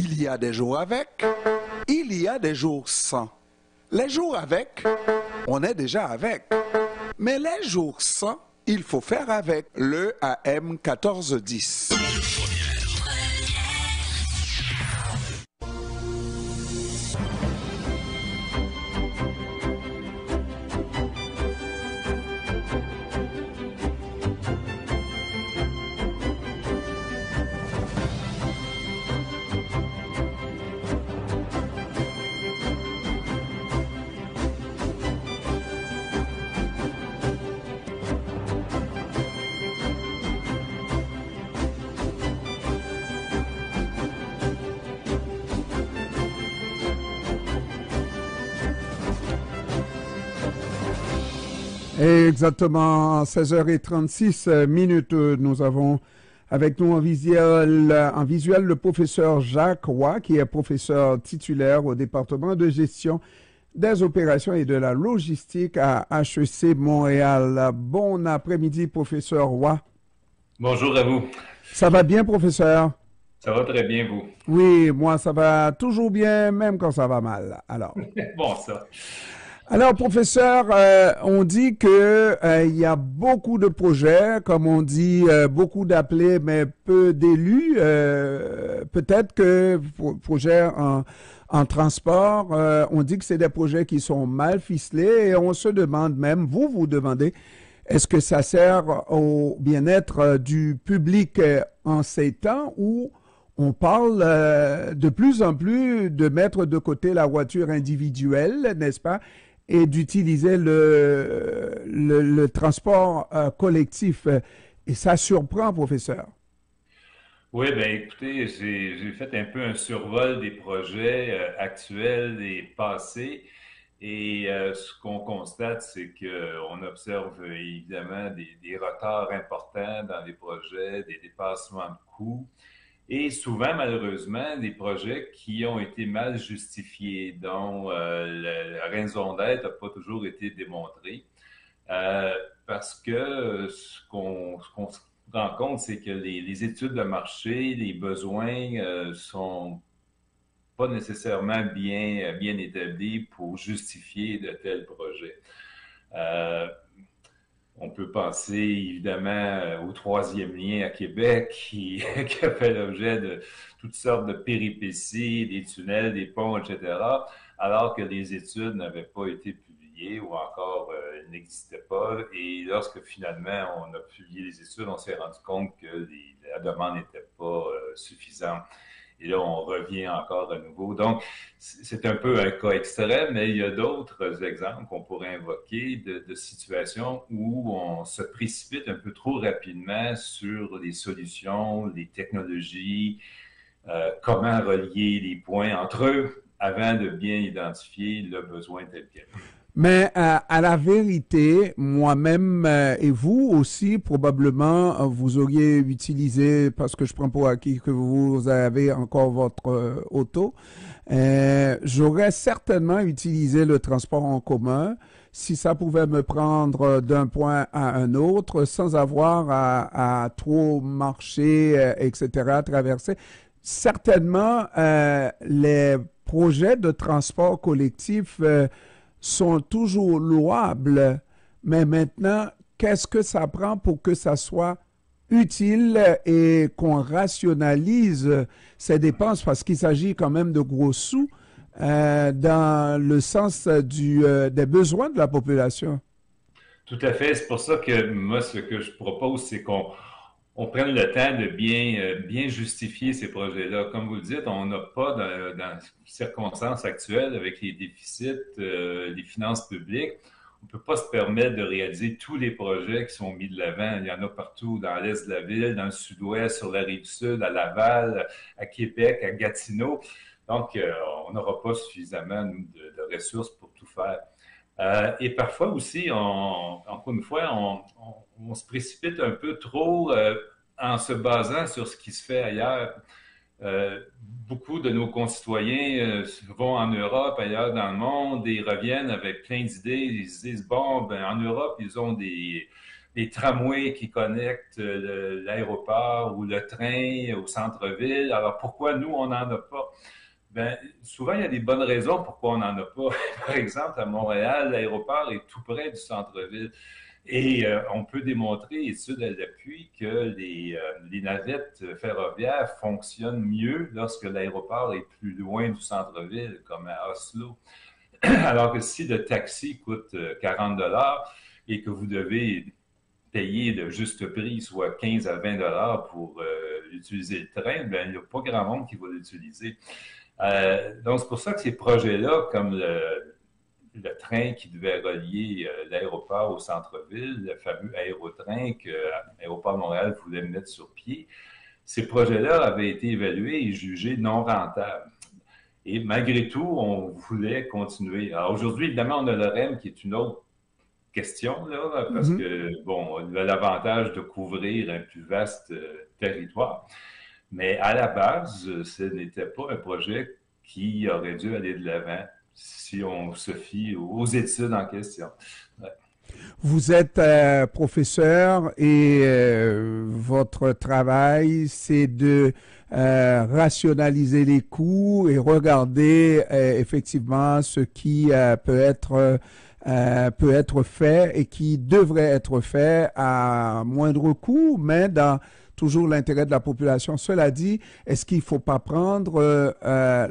Il y a des jours avec, il y a des jours sans. Les jours avec, on est déjà avec. Mais les jours sans, il faut faire avec le AM 1410. Exactement, 16h36, nous avons avec nous en visuel le professeur Jacques Roy, qui est professeur titulaire au département de gestion des opérations et de la logistique à HEC Montréal. Bon après-midi, professeur Roy. Bonjour à vous. Ça va bien, professeur? Ça va très bien, vous? Oui, moi, ça va toujours bien, même quand ça va mal. Alors. Bon, ça. Alors, professeur, on dit que il y a beaucoup de projets, comme on dit, beaucoup d'appelés, mais peu d'élus. Peut-être que projets en transport, on dit que c'est des projets qui sont mal ficelés et on se demande même, vous demandez, est-ce que ça sert au bien-être du public en ces temps où on parle de plus en plus de mettre de côté la voiture individuelle, n'est-ce pas, et d'utiliser le transport collectif. Et ça surprend, professeur. Oui, bien écoutez, j'ai fait un peu un survol des projets actuels et passés. Et ce qu'on constate, c'est qu'on observe évidemment des retards importants dans les projets, des dépassements de coûts. Et souvent, malheureusement, des projets qui ont été mal justifiés, dont la raison d'être n'a pas toujours été démontrée. Parce que ce qu'on se rend compte, c'est que les études de marché, les besoins sont pas nécessairement bien établis pour justifier de tels projets. On peut penser évidemment au troisième lien à Québec qui a fait l'objet de toutes sortes de péripéties, des tunnels, des ponts, etc., alors que les études n'avaient pas été publiées ou encore n'existaient pas. Et lorsque finalement on a publié les études, on s'est rendu compte que la demande n'était pas suffisante. Et là, on revient encore à nouveau. Donc, c'est un peu un cas extrême, mais il y a d'autres exemples qu'on pourrait invoquer de situations où on se précipite un peu trop rapidement sur les solutions, les technologies, comment relier les points entre eux avant de bien identifier le besoin tel quel. Mais à la vérité, moi-même et vous aussi, probablement, vous auriez utilisé, parce que je prends pour acquis que vous avez encore votre auto, j'aurais certainement utilisé le transport en commun si ça pouvait me prendre d'un point à un autre sans avoir à trop marcher, etc., traverser. Certainement, les projets de transport collectif sont toujours louables, mais maintenant, qu'est-ce que ça prend pour que ça soit utile et qu'on rationalise ces dépenses, parce qu'il s'agit quand même de gros sous dans le sens des besoins de la population. Tout à fait. C'est pour ça que moi, ce que je propose, c'est qu'on prenne le temps de bien justifier ces projets-là. Comme vous le dites, on n'a pas, dans les circonstances actuelles, avec les déficits, les finances publiques, on ne peut pas se permettre de réaliser tous les projets qui sont mis de l'avant. Il y en a partout, dans l'est de la ville, dans le sud-ouest, sur la rive sud, à Laval, à Québec, à Gatineau. Donc, on n'aura pas suffisamment de ressources pour tout faire. Et parfois aussi, encore une fois, on se précipite un peu trop en se basant sur ce qui se fait ailleurs. Beaucoup de nos concitoyens vont en Europe, ailleurs dans le monde, et reviennent avec plein d'idées. Ils se disent, bon, ben, en Europe, ils ont les tramways qui connectent l'aéroport ou le train au centre-ville. Alors, pourquoi nous, on n'en a pas? Ben, souvent, il y a des bonnes raisons pourquoi on n'en a pas. Par exemple, à Montréal, l'aéroport est tout près du centre-ville. Et on peut démontrer, études à l'appui, que les navettes ferroviaires fonctionnent mieux lorsque l'aéroport est plus loin du centre-ville, comme à Oslo. Alors que si le taxi coûte 40 et que vous devez payer le juste prix, soit 15 à 20 pour utiliser le train, ben, il n'y a pas grand monde qui va l'utiliser. Donc, c'est pour ça que ces projets-là, comme le train qui devait relier l'aéroport au centre-ville, le fameux aérotrain que l'Aéroport de Montréal voulait mettre sur pied, ces projets-là avaient été évalués et jugés non rentables. Et malgré tout, on voulait continuer. Alors aujourd'hui, évidemment, on a le REM qui est une autre question, là, parce que, bon, on a l'avantage de couvrir un plus vaste territoire. Mais à la base, ce n'était pas un projet qui aurait dû aller de l'avant si on se fie aux études en question. Ouais. Vous êtes professeur et votre travail, c'est de rationaliser les coûts et regarder effectivement ce qui peut être fait et qui devrait être fait à moindre coût, mais dans toujours l'intérêt de la population. Cela dit, est-ce qu'il ne faut pas prendre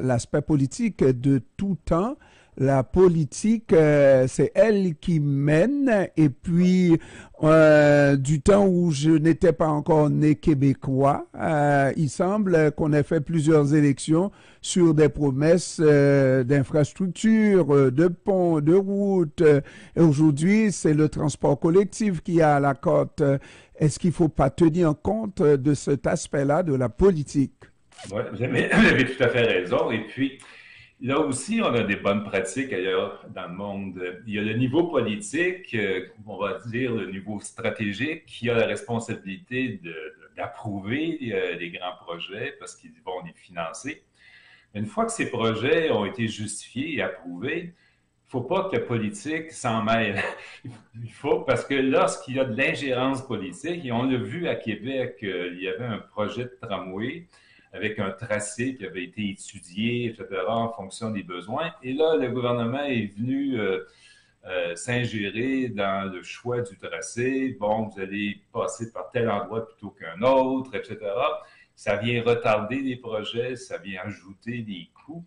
l'aspect politique de tout temps? La politique, c'est elle qui mène. Et puis, du temps où je n'étais pas encore né québécois, il semble qu'on ait fait plusieurs élections sur des promesses d'infrastructures, de ponts, de routes. Et aujourd'hui, c'est le transport collectif qui est à la cote. Est-ce qu'il ne faut pas tenir compte de cet aspect-là de la politique? Oui, vous avez tout à fait raison. Et puis, là aussi, on a des bonnes pratiques ailleurs dans le monde. Il y a le niveau politique, on va dire le niveau stratégique, qui a la responsabilité d'approuver les grands projets parce qu'ils vont les financer. Une fois que ces projets ont été justifiés et approuvés, il ne faut pas que la politique s'en mêle. Il faut, parce que lorsqu'il y a de l'ingérence politique, et on l'a vu à Québec, il y avait un projet de tramway avec un tracé qui avait été étudié, etc., en fonction des besoins. Et là, le gouvernement est venu s'ingérer dans le choix du tracé. Bon, vous allez passer par tel endroit plutôt qu'un autre, etc. Ça vient retarder les projets, ça vient ajouter des coûts.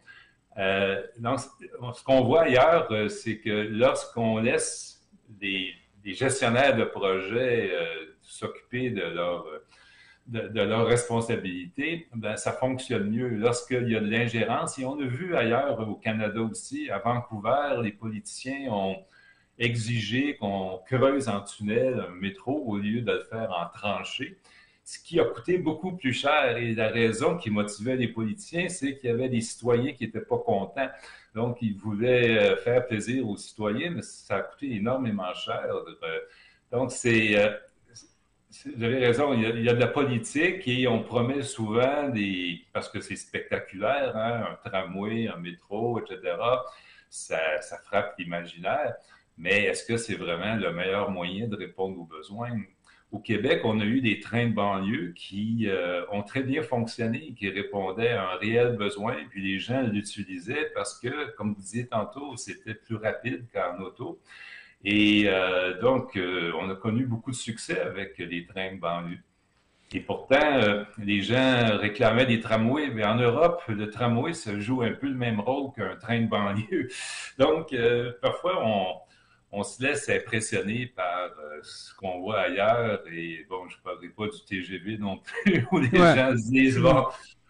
Donc, ce qu'on voit ailleurs, c'est que lorsqu'on laisse les gestionnaires de projets s'occuper de leurs responsabilités, ben, ça fonctionne mieux lorsqu'il y a de l'ingérence. Et on a vu ailleurs au Canada aussi, à Vancouver, les politiciens ont exigé qu'on creuse en tunnel un métro au lieu de le faire en tranchée, ce qui a coûté beaucoup plus cher. Et la raison qui motivait les politiciens, c'est qu'il y avait des citoyens qui n'étaient pas contents. Donc, ils voulaient faire plaisir aux citoyens, mais ça a coûté énormément cher. Donc, vous avez raison, il y a de la politique et on promet souvent parce que c'est spectaculaire, hein, un tramway, un métro, etc. Ça frappe l'imaginaire. Mais est-ce que c'est vraiment le meilleur moyen de répondre aux besoins? Au Québec, on a eu des trains de banlieue qui ont très bien fonctionné, qui répondaient à un réel besoin, puis les gens l'utilisaient parce que, comme vous disiez tantôt, c'était plus rapide qu'en auto. Et donc, on a connu beaucoup de succès avec les trains de banlieue. Et pourtant, les gens réclamaient des tramways. Mais en Europe, le tramway, ça joue un peu le même rôle qu'un train de banlieue. Donc, parfois, on se laisse impressionner par ce qu'on voit ailleurs. Et bon, je ne parlerai pas du TGV non plus, où les gens se disent, bon,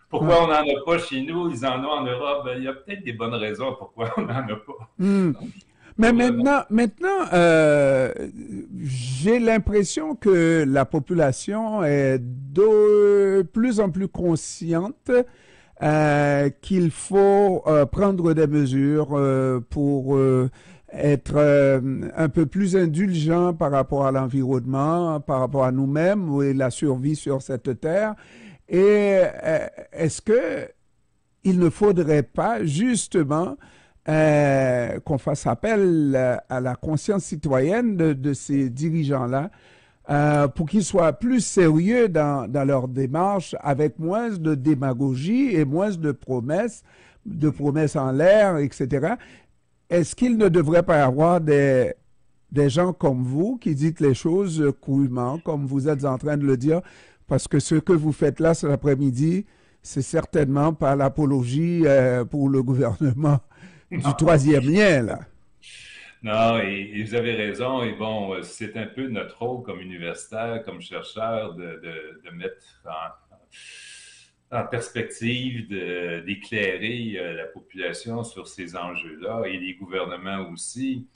pourquoi on n'en a pas chez nous, ils en ont en Europe? Ben, il y a peut-être des bonnes raisons pourquoi on n'en a pas. Mais maintenant, j'ai l'impression que la population est de plus en plus consciente qu'il faut prendre des mesures pour être un peu plus indulgent par rapport à l'environnement, par rapport à nous-mêmes et la survie sur cette terre. Et est-ce que il ne faudrait pas justement qu'on fasse appel à la conscience citoyenne de ces dirigeants-là pour qu'ils soient plus sérieux dans leur démarche, avec moins de démagogie et moins de promesses en l'air, etc. Est-ce qu'il ne devrait pas y avoir des gens comme vous qui dites les choses crûment, comme vous êtes en train de le dire, parce que ce que vous faites là cet après-midi, c'est certainement pas l'apologie pour le gouvernement du troisième lien, là. Non, et vous avez raison. Et bon, c'est un peu notre rôle comme universitaire, comme chercheur, de mettre en perspective, d'éclairer la population sur ces enjeux-là et les gouvernements aussi.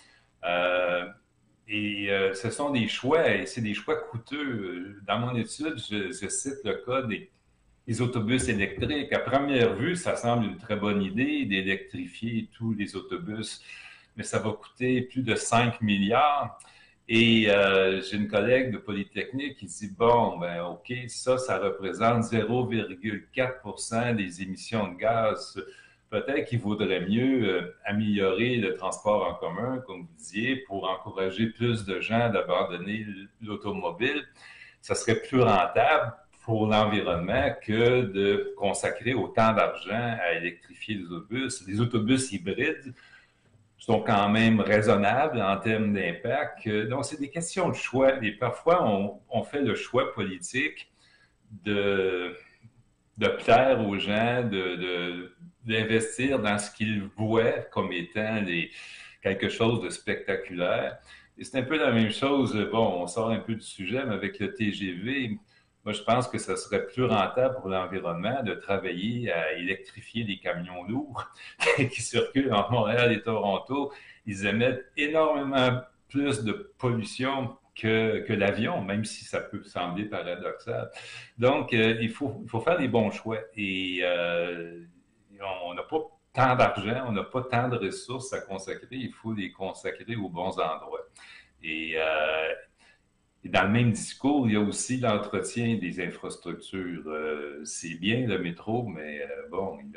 Ce sont des choix, et c'est des choix coûteux. Dans mon étude, je cite le cas des autobus électriques. À première vue, ça semble une très bonne idée d'électrifier tous les autobus, mais ça va coûter plus de 5 milliards. Et j'ai une collègue de Polytechnique qui dit, bon, ben OK, ça représente 0,4% des émissions de gaz. Peut-être qu'il vaudrait mieux améliorer le transport en commun, comme vous disiez, pour encourager plus de gens d'abandonner l'automobile. Ça serait plus rentable pour l'environnement que de consacrer autant d'argent à électrifier les autobus. Les autobus hybrides sont quand même raisonnables en termes d'impact. Donc, c'est des questions de choix. Et parfois, on fait le choix politique de plaire aux gens, d'investir dans ce qu'ils voient comme étant quelque chose de spectaculaire. Et c'est un peu la même chose, bon, on sort un peu du sujet, mais avec le TGV, moi, je pense que ça serait plus rentable pour l'environnement de travailler à électrifier les camions lourds qui circulent entre Montréal et Toronto. Ils émettent énormément plus de pollution que l'avion, même si ça peut sembler paradoxal. Donc, il faut faire des bons choix. Et on n'a pas tant d'argent, on n'a pas tant de ressources à consacrer. Il faut les consacrer aux bons endroits. Et dans le même discours, il y a aussi l'entretien des infrastructures. C'est bien le métro, mais bon, il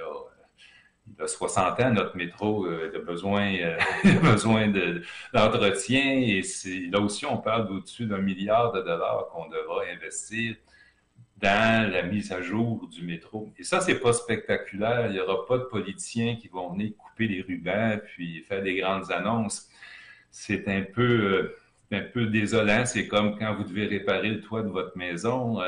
a 60 ans, notre métro, il a besoin d'entretien. Et là aussi, on parle d'au-dessus d'1 milliard de dollars qu'on devra investir dans la mise à jour du métro. Et ça, c'est pas spectaculaire. Il n'y aura pas de politiciens qui vont venir couper les rubans puis faire des grandes annonces. C'est un peu désolant. C'est comme quand vous devez réparer le toit de votre maison.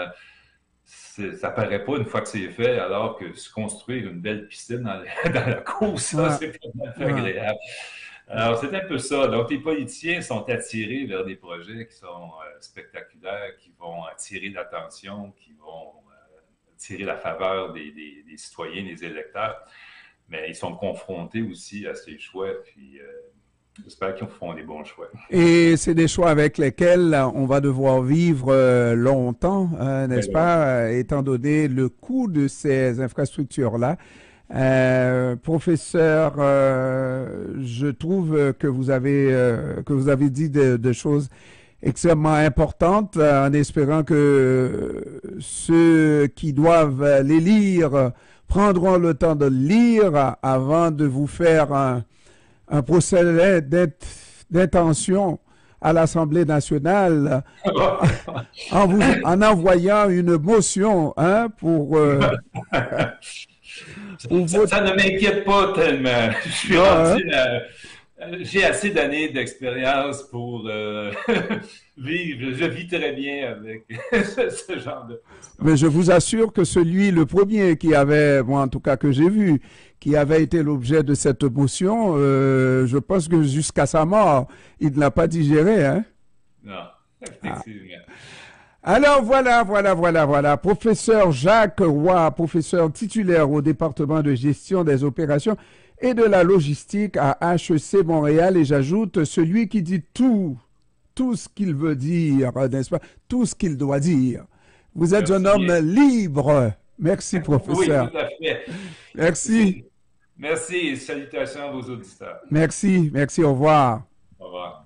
Ça paraît pas une fois que c'est fait, alors que se construire une belle piscine dans la cour, ça, c'est vraiment agréable. Alors, c'est un peu ça. Donc, les politiciens sont attirés vers des projets qui sont spectaculaires, qui vont attirer l'attention, qui vont attirer la faveur des citoyens, des électeurs. Mais ils sont confrontés aussi à ces choix, puis j'espère qu'ils feront des bons choix. Et c'est des choix avec lesquels on va devoir vivre longtemps, n'est-ce pas, étant donné le coût de ces infrastructures-là. Professeur, je trouve que vous avez dit de choses extrêmement importantes, en espérant que ceux qui doivent les lire prendront le temps de le lire avant de vous faire un procès d'intention à l'Assemblée nationale en envoyant une motion pour ça ne m'inquiète pas tellement. J'ai assez d'années d'expérience pour vivre. Je vis très bien avec ce genre de... Mais je vous assure que le premier qui avait, moi en tout cas que j'ai vu, qui avait été l'objet de cette motion, je pense que jusqu'à sa mort, il ne l'a pas digéré, hein? Non, effectivement. Alors voilà. Professeur Jacques Roy, professeur titulaire au département de gestion des opérations et de la logistique à HEC Montréal. Et j'ajoute celui qui dit tout ce qu'il veut dire, n'est-ce pas? Tout ce qu'il doit dire. Vous êtes un homme libre. Merci, professeur. Oui, tout à fait. Merci. Merci et salutations à vos auditeurs. Merci, au revoir. Au revoir.